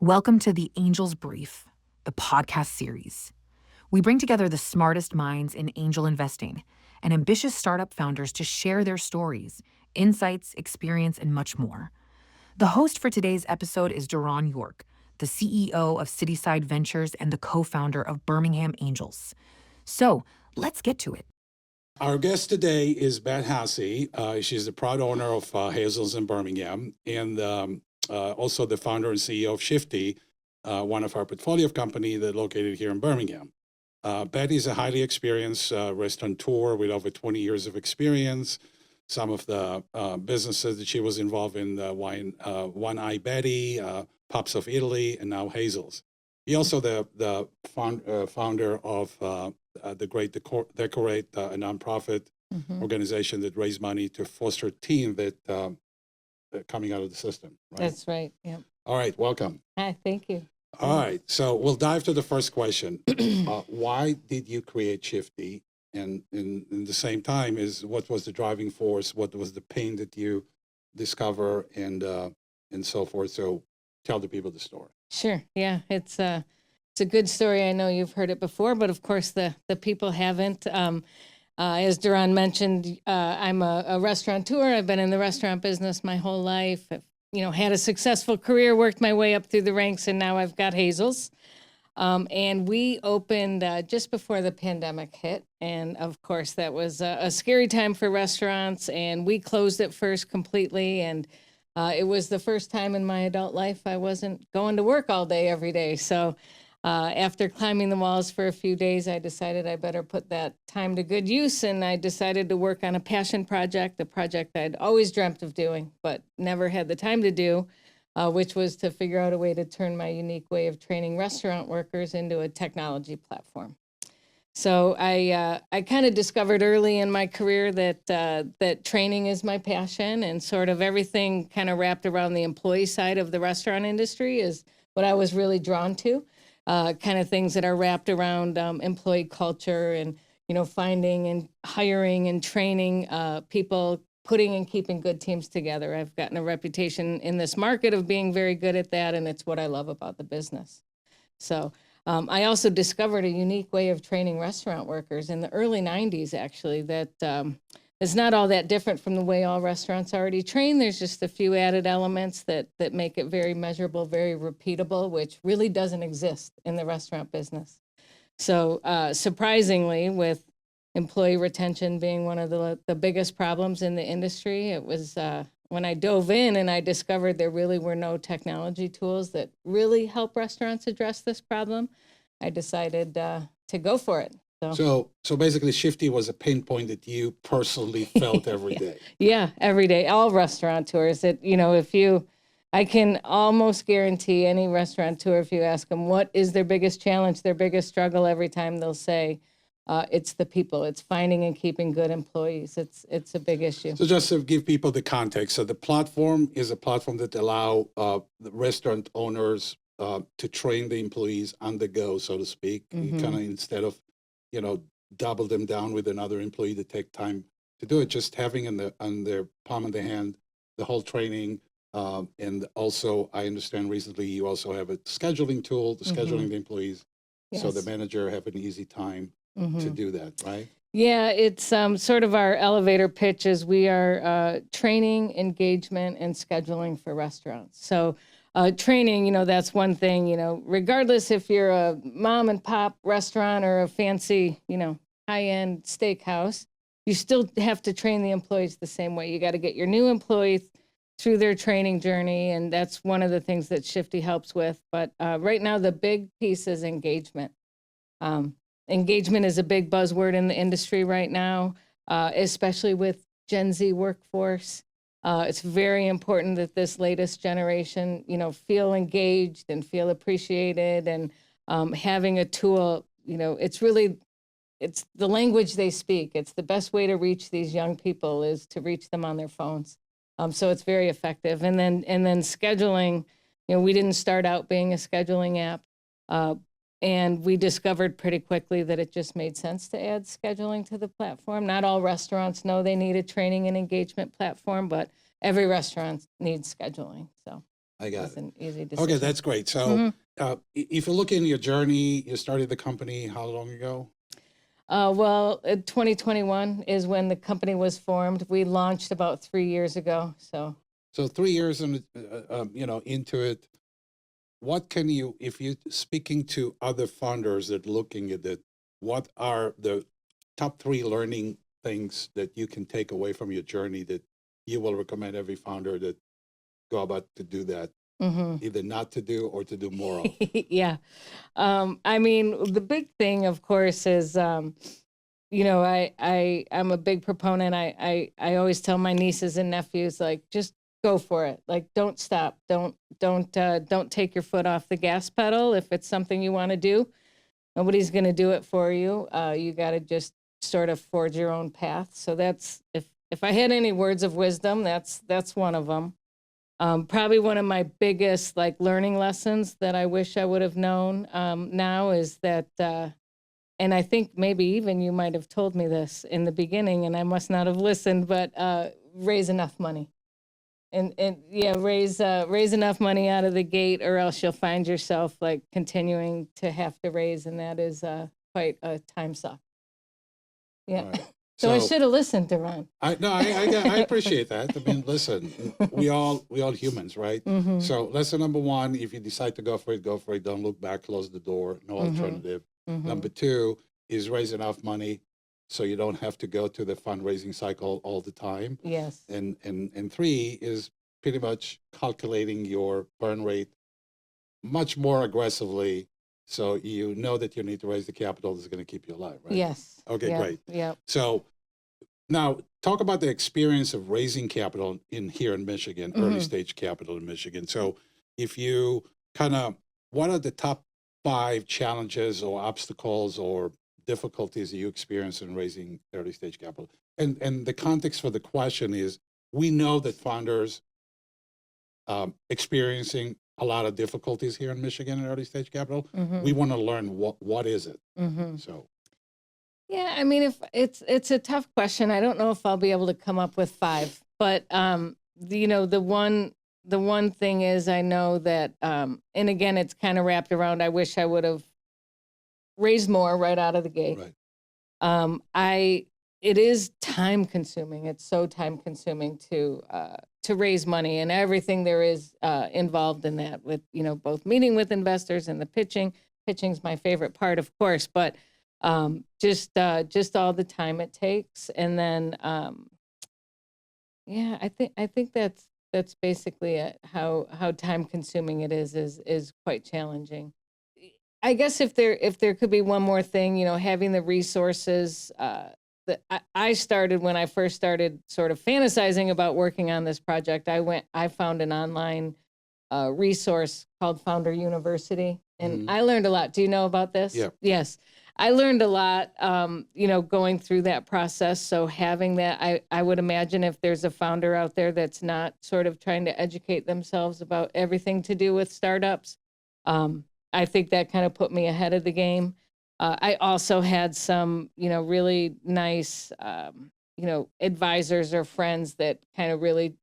Welcome to the Angel's Brief, the podcast series. We bring together the smartest minds in angel investing and ambitious startup founders to share their stories, insights, experience, and much more. The host for today's episode is Doron York, the CEO of CitySide Ventures and the co-founder of Birmingham Angels. So let's get to it. Our guest today is Beth Hussey. She's the proud owner of Hazel's in Birmingham and also the founder and CEO of Shifty, one of our portfolio company that's located here in Birmingham. Beth is a highly experienced restaurateur with over 20 years of experience. Some of the businesses that she was involved in, One Eye Betty, Pops of Italy, and now Hazel's. He also the founder of the Grate Decorate, a nonprofit organization that raised money to foster a team that coming out of the system. Right? That's right. Yeah. All right. Welcome. Hi. Thank you. All right. So we'll dive to the first question. Why did you create Shifty? And in the same time is what was the driving force? What was the pain that you discover and so forth? So tell the people the story. Sure. Yeah. It's a good story. I know you've heard it before, but of course the people haven't. As Doron mentioned, I'm a restaurateur. I've been in the restaurant business my whole life. I've, had a successful career, worked my way up through the ranks, and now I've got Hazel's. And we opened just before the pandemic hit. And of course, that was a scary time for restaurants. And we closed it first completely. And it was the first time in my adult life I wasn't going to work all day, every day. So after climbing the walls for a few days, I decided I better put that time to good use. And I decided to work on a passion project, a project I'd always dreamt of doing, but never had the time to do, which was to figure out a way to turn my unique way of training restaurant workers into a technology platform. So I kind of discovered early in my career that training is my passion, and sort of everything kind of wrapped around the employee side of the restaurant industry is what I was really drawn to. Kind of things that are wrapped around employee culture and, finding and hiring and training people, putting and keeping good teams together. I've gotten a reputation in this market of being very good at that, and it's what I love about the business. So I also discovered a unique way of training restaurant workers in the early 90s, actually, that is not all that different from the way all restaurants already train. There's just a few added elements that make it very measurable, very repeatable, which really doesn't exist in the restaurant business. So surprisingly, with employee retention being one of the biggest problems in the industry, it was when I dove in and I discovered there really were no technology tools that really help restaurants address this problem, I decided to go for it. So basically, Shifty was a pain point that you personally felt every day. Yeah, every day. All restaurateurs. I can almost guarantee any restaurateur, if you ask them what is their biggest challenge, their biggest struggle, every time they'll say, it's the people. It's finding and keeping good employees. It's a big issue. So just to give people the context, so the platform is a platform that allow the restaurant owners to train the employees on the go, so to speak. You kind of, instead of double them down with another employee to take time to do it, just having on their palm of the hand the whole training. And also, I understand recently you also have a scheduling tool, scheduling the employees, so the manager have an easy time to do that, right? Yeah, it's sort of our elevator pitch is we are training, engagement, and scheduling for restaurants. So training, that's one thing, regardless if you're a mom and pop restaurant or a fancy, high-end steakhouse, you still have to train the employees the same way. You got to get your new employees through their training journey, and that's one of the things that Shifty helps with. But right now, the big piece is engagement. Engagement is a big buzzword in the industry right now, especially with Gen Z workforce. It's very important that this latest generation, feel engaged and feel appreciated, and having a tool, it's the language they speak. It's the best way to reach these young people is to reach them on their phones. So it's very effective. And then scheduling, we didn't start out being a scheduling app. And we discovered pretty quickly that it just made sense to add scheduling to the platform. Not all restaurants know they need a training and engagement platform, but every restaurant needs scheduling. So I got was it. an easy decision. Okay, that's great. So if you look in your journey, you started the company how long ago? Well, 2021 is when the company was formed. We launched about 3 years ago. So, So 3 years into it, what can you, if you're speaking to other founders that are looking at it, what are the top 3 learning things that you can take away from your journey that you will recommend every founder that go about to do that, either not to do or to do more of? yeah. I mean, the big thing, of course, is, I'm a big proponent. I always tell my nieces and nephews, like, just go for it. Like, don't stop. Don't take your foot off the gas pedal. If it's something you want to do, nobody's going to do it for you. You got to just sort of forge your own path. So that's, if I had any words of wisdom, that's one of them. Probably one of my biggest learning lessons that I wish I would have known now is that, and I think maybe even you might have told me this in the beginning, and I must not have listened, but raise enough money, and raise enough money out of the gate, or else you'll find yourself continuing to have to raise, and that is quite a time suck. Yeah. Right. So I should have listened, Doron. I appreciate that. I mean, listen, we all humans, right? So lesson number 1, if you decide to go for it, go for it. Don't look back, close the door, no alternative. Number 2 is raise enough money so you don't have to go to the fundraising cycle all the time. Yes. And 3 is pretty much calculating your burn rate much more aggressively, so you know that you need to raise the capital that's going to keep you alive, right? Yes. Okay, great. Yeah. So now talk about the experience of raising capital here in Michigan, early stage capital in Michigan. So if you what are the top 5 challenges or obstacles or difficulties that you experience in raising early stage capital? And the context for the question is, we know that founders experiencing a lot of difficulties here in Michigan in early stage capital. We want to learn what is it. So. Yeah, I mean, if it's a tough question. I don't know if I'll be able to come up with 5, but the one thing is, I know that, and again, it's kind of wrapped around, I wish I would have raised more right out of the gate. Right. It is time consuming. It's so time consuming to raise money, and everything there is involved in that, with both meeting with investors and the pitching. Pitching's my favorite part, of course, but just all the time it takes. And then I think that's basically it. How time consuming it is quite challenging. I guess if there could be one more thing, having the resources that I started when I first started sort of fantasizing about working on this project. I found an online resource called Founder University, and I learned a lot. Do you know about this? Yeah. Yes. I learned a lot, going through that process. So having that, I would imagine if there's a founder out there that's not sort of trying to educate themselves about everything to do with startups, I think that kind of put me ahead of the game. I also had some, really nice, advisors or friends that kind of really,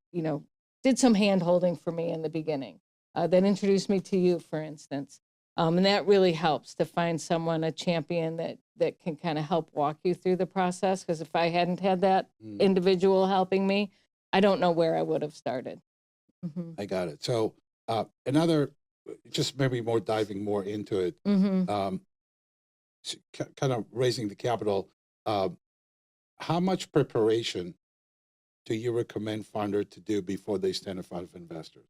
did some hand holding for me in the beginning, that introduced me to you, for instance. And that really helps to find someone, a champion that can kind of help walk you through the process. Because if I hadn't had that individual helping me, I don't know where I would have started. I got it. So another, just maybe diving more into it, kind of raising the capital. How much preparation do you recommend founder to do before they stand in front of investors?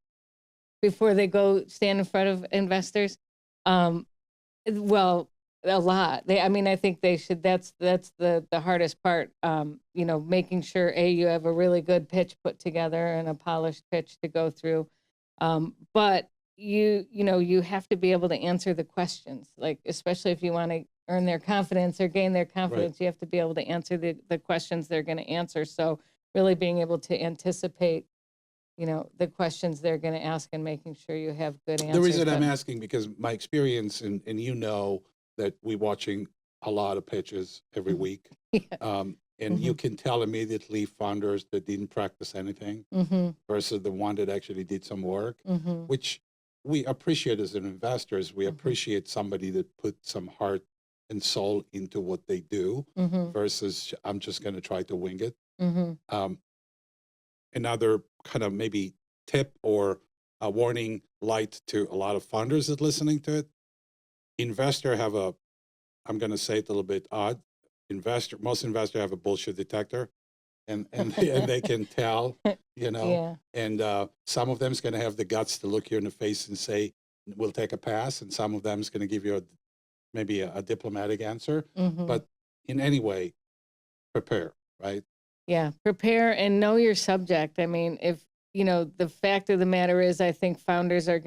Before they go stand in front of investors? Well, a lot. I think they should. That's the hardest part. Making sure you have a really good pitch put together and a polished pitch to go through. But you have to be able to answer the questions, especially if you want to earn their confidence or gain their confidence. Right. You have to be able to answer the questions they're going to answer. So really being able to anticipate the questions they're going to ask and making sure you have good answers. The reason I'm asking, because my experience, and that we're watching a lot of pitches every week, And you can tell immediately founders that didn't practice anything versus the one that actually did some work, which we appreciate as an investors. We appreciate somebody that put some heart and soul into what they do versus I'm just going to try to wing it. Another kind of maybe tip or a warning light to a lot of founders that listening to it. Investor have a, I'm going to say it a little bit odd. Most investors have a bullshit detector, and they can tell, and some of them is going to have the guts to look you in the face and say, we'll take a pass. And some of them is going to give you maybe a diplomatic answer, but in any way, prepare, right? Yeah. Prepare and know your subject. I mean, if, the fact of the matter is, I think founders are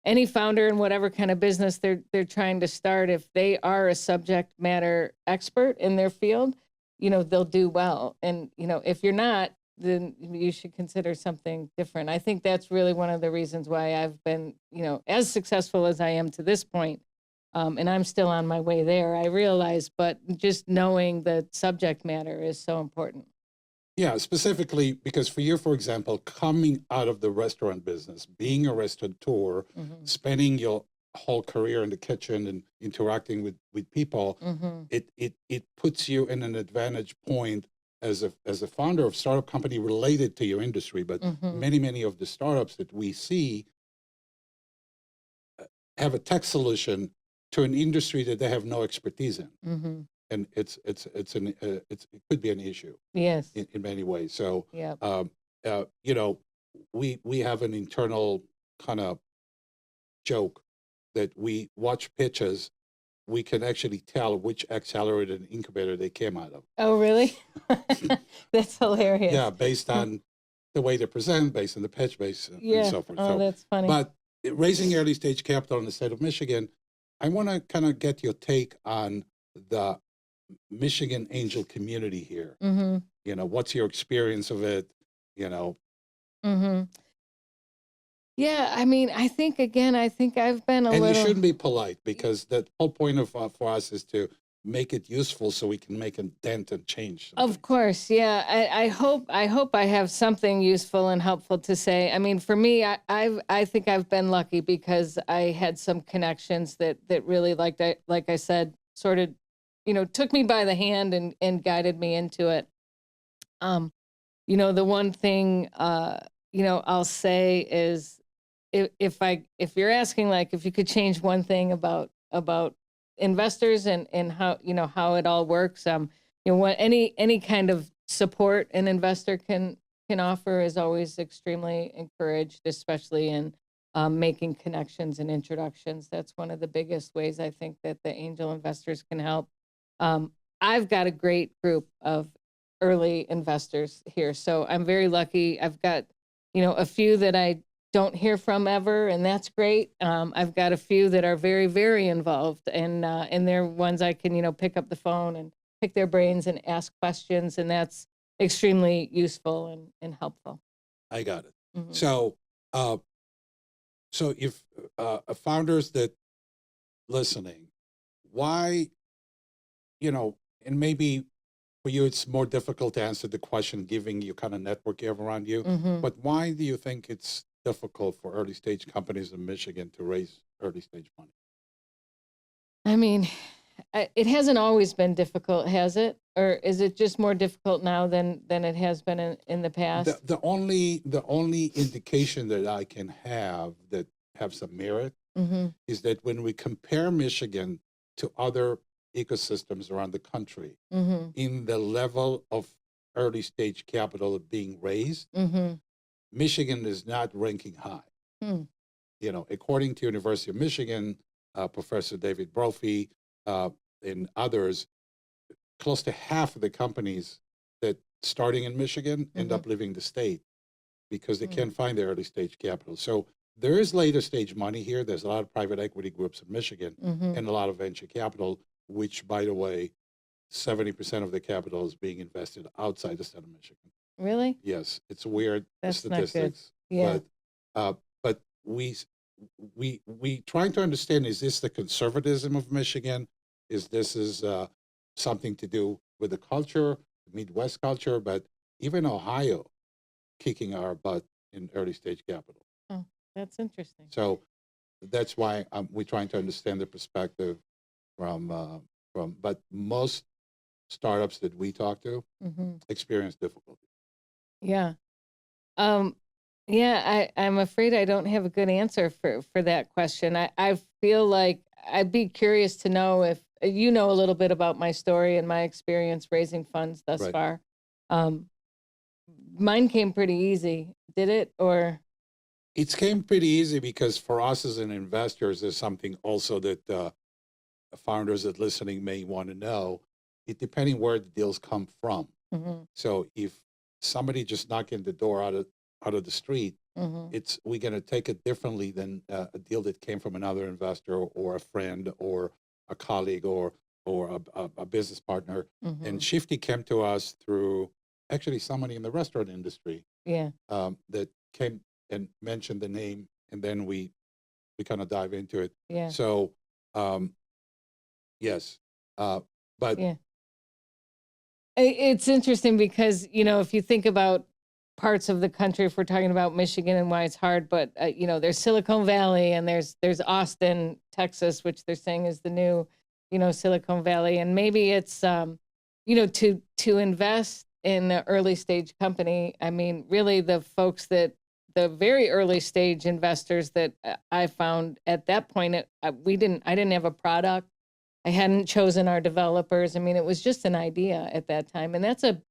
any founder in whatever kind of business they're trying to start, if they are a subject matter expert in their field, they'll do well. And, if you're not, then you should consider something different. I think that's really one of the reasons why I've been, as successful as I am to this point. And I'm still on my way there, I realize, but just knowing the subject matter is so important. Yeah, specifically because for you, for example, coming out of the restaurant business, being a restaurateur, spending your whole career in the kitchen and interacting with people, it puts you in an advantage point as a founder of startup company related to your industry. But many of the startups that we see have a tech solution to an industry that they have no expertise in. And it could be an issue. Yes. In many ways. So, yeah. We have an internal kind of joke that we watch pitches. We can actually tell which accelerator and incubator they came out of. Oh, really? That's hilarious. Yeah, based on the way they present, based on the pitch, and so forth. Oh, that's funny. But raising early stage capital in the state of Michigan, I want to kind of get your take on the Michigan angel community here. What's your experience of it? Yeah, I mean, I think I've been a and little. you shouldn't be polite because the whole point of for us is to make it useful so we can make a dent and change. Of course, yeah. I hope I have something useful and helpful to say. I mean, for me, I think I've been lucky because I had some connections that really, like I said, sort of, took me by the hand and guided me into it. The one thing, I'll say is if you're asking, like, if you could change one thing about investors and how it all works, what any kind of support an investor can offer is always extremely encouraged, especially in making connections and introductions. That's one of the biggest ways I think that the angel investors can help. I've got a great group of early investors here, so I'm very lucky. I've got, a few that I don't hear from ever, and that's great. I've got a few that are very, very involved, and they're ones I can, pick up the phone and pick their brains and ask questions, and that's extremely useful and helpful. I got it. So, so if founders that listening, why, and maybe for you it's more difficult to answer the question, given you kind of network you have around you. But why do you think it's difficult for early stage companies in Michigan to raise early stage money? I mean, it hasn't always been difficult, has it? Or is it just more difficult now than it has been in the past? The only indication that I can have that have some merit is that when we compare Michigan to other ecosystems around the country in the level of early stage capital being raised, Michigan is not ranking high. According to University of Michigan, Professor David Brophy and others, close to half of the companies that starting in Michigan end up leaving the state because they can't find the early stage capital. So there is later stage money here. There's a lot of private equity groups in Michigan and a lot of venture capital, which, by the way, 70% of the capital is being invested outside the state of Michigan. Really? Yes, it's weird That's statistics. Not good. Yeah. But we trying to understand, is this the conservatism of Michigan? Is something to do with the culture? Midwest culture, but even Ohio kicking our butt in early stage capital. Oh, that's interesting. So that's why we're trying to understand the perspective but most startups that we talk to experience difficulty. Yeah. I'm afraid I don't have a good answer for that question. I feel like I'd be curious to know if you know a little bit about my story and my experience raising funds thus Right. far. Mine came pretty easy. Did it? Or It came pretty easy because for us as an investors, there's something also that founders that listening may want to know. It depending where the deals come from. So if somebody just knocking the door out of the street, we're going to take it differently than a deal that came from another investor or a friend or a colleague or a business partner. And Shifty came to us through actually somebody in the restaurant industry that came and mentioned the name, and then we kind of dive into it. Yeah. So yes, but yeah. It's interesting because, if you think about parts of the country, if we're talking about Michigan and why it's hard, but, there's Silicon Valley and there's Austin, Texas, which they're saying is the new, Silicon Valley. And maybe it's, to invest in an early stage company. I mean, really the the very early stage investors that I found at that point, I didn't have a product. I hadn't chosen our developers. I mean, it was just an idea at that time. And it's a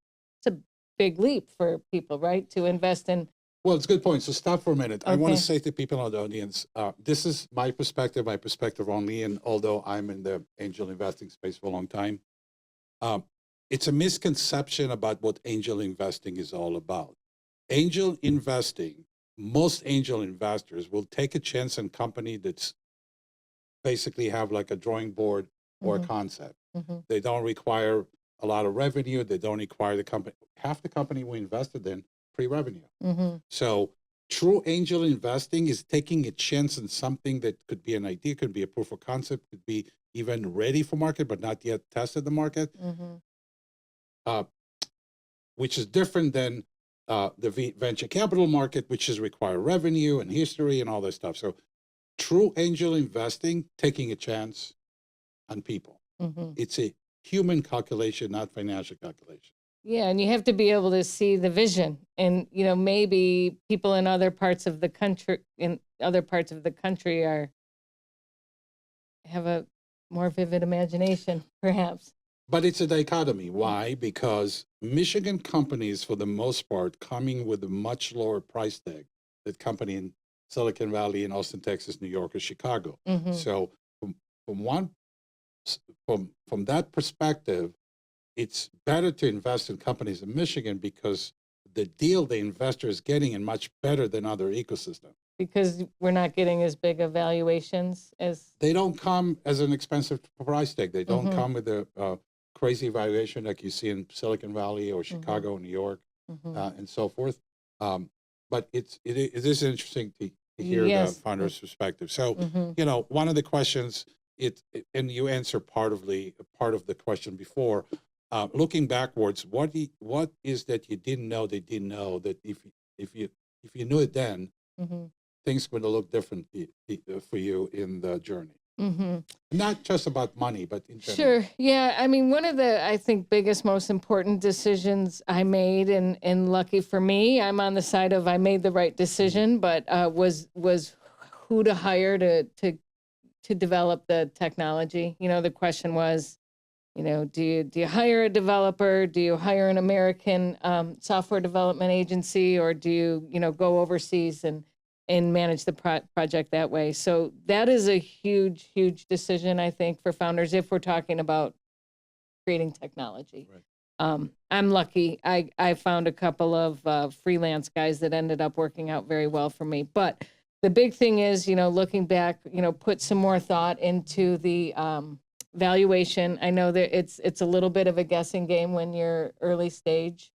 big leap for people, right? To invest in. Well, it's a good point. So stop for a minute. I want Okay. to say to people in the audience, this is my perspective only. And although I'm in the angel investing space for a long time, it's a misconception about what angel investing is all about. Angel investing, most angel investors will take a chance on company that's basically have like a drawing board or a concept. They don't require a lot of revenue. They don't require the company. Half the company we invested in pre-revenue. So true angel investing is taking a chance on something that could be an idea, could be a proof of concept, could be even ready for market, but not yet tested the market, which is different than the venture capital market, which is require revenue and history and all that stuff. So true angel investing, taking a chance on people. It's a human calculation, not financial calculation. Yeah, and you have to be able to see the vision, and maybe people in other parts of the country have a more vivid imagination, perhaps. But it's a dichotomy. Why? Because Michigan companies, for the most part, coming with a much lower price tag than company in Silicon Valley, in Austin, Texas, New York, or Chicago. So from that perspective, it's better to invest in companies in Michigan because the deal the investor is getting is much better than other ecosystems. Because we're not getting as big of valuations as. They don't come as an expensive price tag. They don't come with a crazy valuation like you see in Silicon Valley or Chicago, New York, and so forth. But it is interesting to hear the founder's perspective. So, one of the questions, and you answer part of the question before. Looking backwards, what is that you didn't know they didn't know that if you knew it then, things would look different for you in the journey. Not just about money, but in general. Sure. Yeah. I mean, one of the, I think, biggest, most important decisions I made, and lucky for me, I'm on the side of I made the right decision, but was who to hire to develop the technology. The question was, do you hire a developer? Do you hire an American software development agency, or do you go overseas and manage the project that way? So that is a huge, huge decision, I think, for founders if we're talking about creating technology. Right. I'm lucky. I found a couple of freelance guys that ended up working out very well for me. But the big thing is, looking back, put some more thought into the valuation. I know that it's a little bit of a guessing game when you're early stage.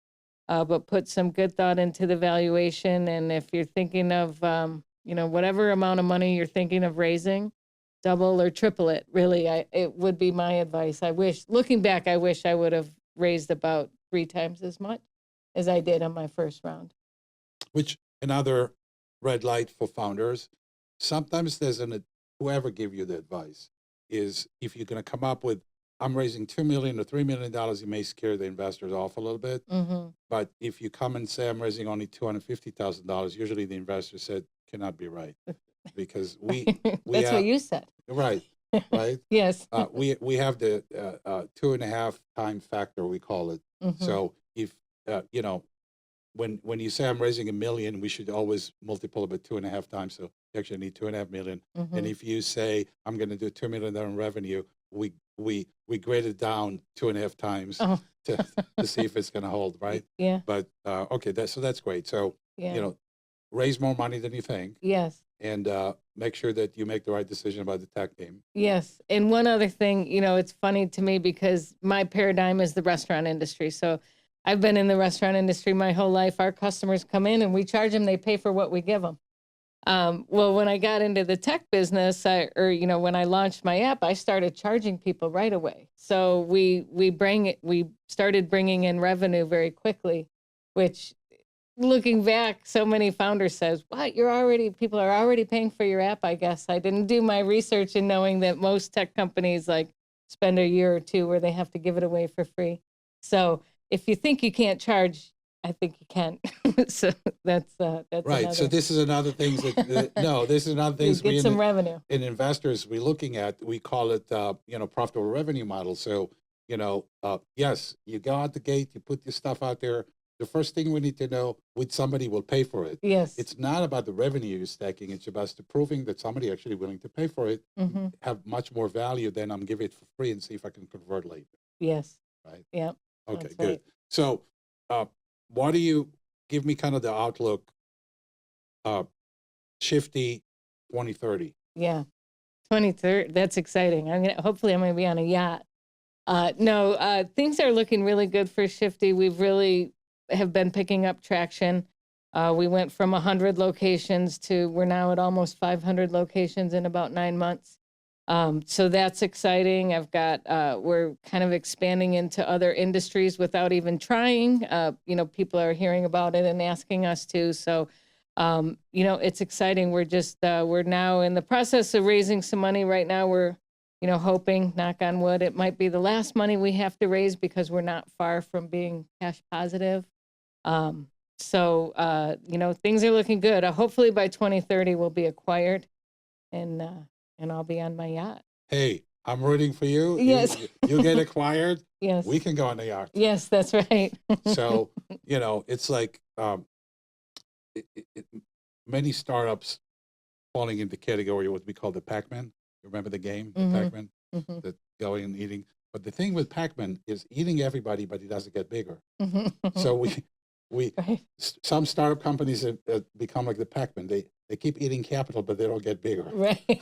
But put some good thought into the valuation. And if you're thinking of, whatever amount of money you're thinking of raising, double or triple it. Really, it would be my advice. Looking back, I wish I would have raised about 3 times as much as I did on my first round. Which another red light for founders. Sometimes whoever give you the advice is if you're going to come up with, I'm raising $2 million or $3 million, you may scare the investors off a little bit. But if you come and say, I'm raising only $250,000, usually the investor said, cannot be right. Because That's what you said. Right. Yes. We have the 2.5 time factor, we call it. So if, when you say I'm raising $1 million, we should always multiply it by 2.5 times. So you actually need 2.5 million. And if you say I'm going to do $2 million in revenue, we grade it down 2.5 times to see if it's going to hold, right? Yeah. But okay, that's great. So raise more money than you think. Yes. And make sure that you make the right decision about the tech team. Yes. And one other thing, it's funny to me because my paradigm is the restaurant industry. So I've been in the restaurant industry my whole life. Our customers come in and we charge them, they pay for what we give them. Well, when I got into the tech business, when I launched my app, I started charging people right away. So we started bringing in revenue very quickly, which looking back, so many founders says, what, people are already paying for your app, I guess. I didn't do my research in knowing that most tech companies spend a year or two where they have to give it away for free. So if you think you can't charge, I think you can. So that's right. Another. So this is another thing this is another thing you get some revenue. In investors we're looking at, we call it profitable revenue model. So yes, you go out the gate, you put your stuff out there. The first thing we need to know, which somebody will pay for it. Yes. It's not about the revenue you're stacking. It's about proving that somebody actually willing to pay for it, have much more value than I'm giving it for free and see if I can convert later. Yes. Right. Yep. Okay, That's good. right. So why do you give me kind of the outlook, Shifty 2030? Yeah. 2030. That's exciting. Hopefully I'm going to be on a yacht. No, things are looking really good for Shifty. We've really have been picking up traction. We went from 100 locations to we're now at almost 500 locations in about 9 months. So that's exciting. We're kind of expanding into other industries without even trying. People are hearing about it and asking us to. So, it's exciting. We're now in the process of raising some money right now. We're, hoping, knock on wood, it might be the last money we have to raise because we're not far from being cash positive. So, things are looking good. Hopefully by 2030 we'll be acquired and I'll be on my yacht. Hey, I'm rooting for you. Yes. You get acquired. Yes. We can go on the yacht. Yes, that's right. So, it's like many startups falling into the category of what we call the Pac-Man. Remember the game, the Pac-Man, that going and eating. But the thing with Pac-Man is eating everybody, but he doesn't get bigger. So we Right. some startup companies have become like the Pac-Man. They keep eating capital, but they don't get bigger. Right.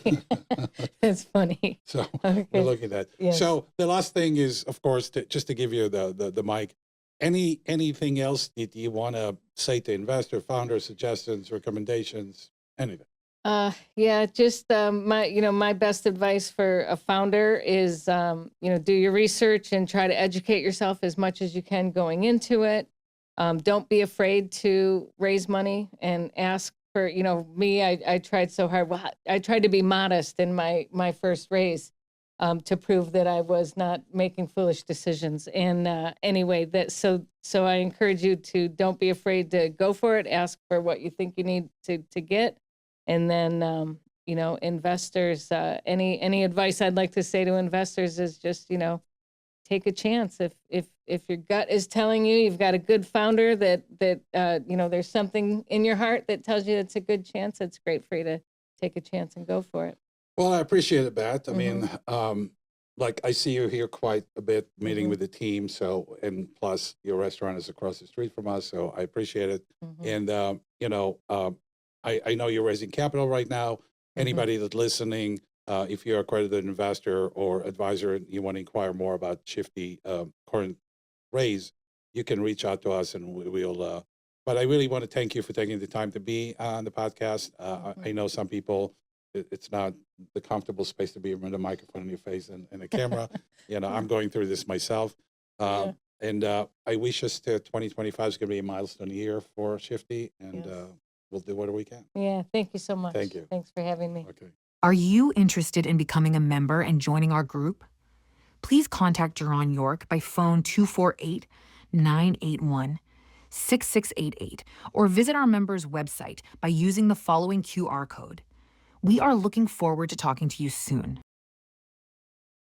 That's funny. So Okay. we're looking at that. Yes. So the last thing is, of course, just to give you the mic. Anything else that you want to say to investor, founder, suggestions, recommendations, anything? Yeah, just my best advice for a founder is do your research and try to educate yourself as much as you can going into it. Don't be afraid to raise money and ask for, me, I tried so hard. Well, I tried to be modest in my first raise to prove that I was not making foolish decisions. And anyway, so I encourage you to don't be afraid to go for it. Ask for what you think you need to get. And then, investors, any advice I'd like to say to investors is just, take a chance. If your gut is telling you you've got a good founder that there's something in your heart that tells you it's a good chance, it's great for you to take a chance and go for it. Well, I appreciate it, Beth. I mean, I see you here quite a bit, meeting with the team. So, and plus your restaurant is across the street from us. So I appreciate it. And, I know you're raising capital right now. Anybody that's listening, if you're an accredited investor or advisor and you want to inquire more about Shifty current raise, you can reach out to us and we'll. But I really want to thank you for taking the time to be on the podcast. I know some people, it's not the comfortable space to be with a microphone in your face and a camera. I'm going through this myself. And I wish us that 2025 is going to be a milestone year for Shifty, and Yes. we'll do whatever we can. Yeah, thank you so much. Thank you. Thanks for having me. Okay. Are you interested in becoming a member and joining our group? Please contact Doron York by phone 248-981-6688 or visit our members' website by using the following QR code. We are looking forward to talking to you soon.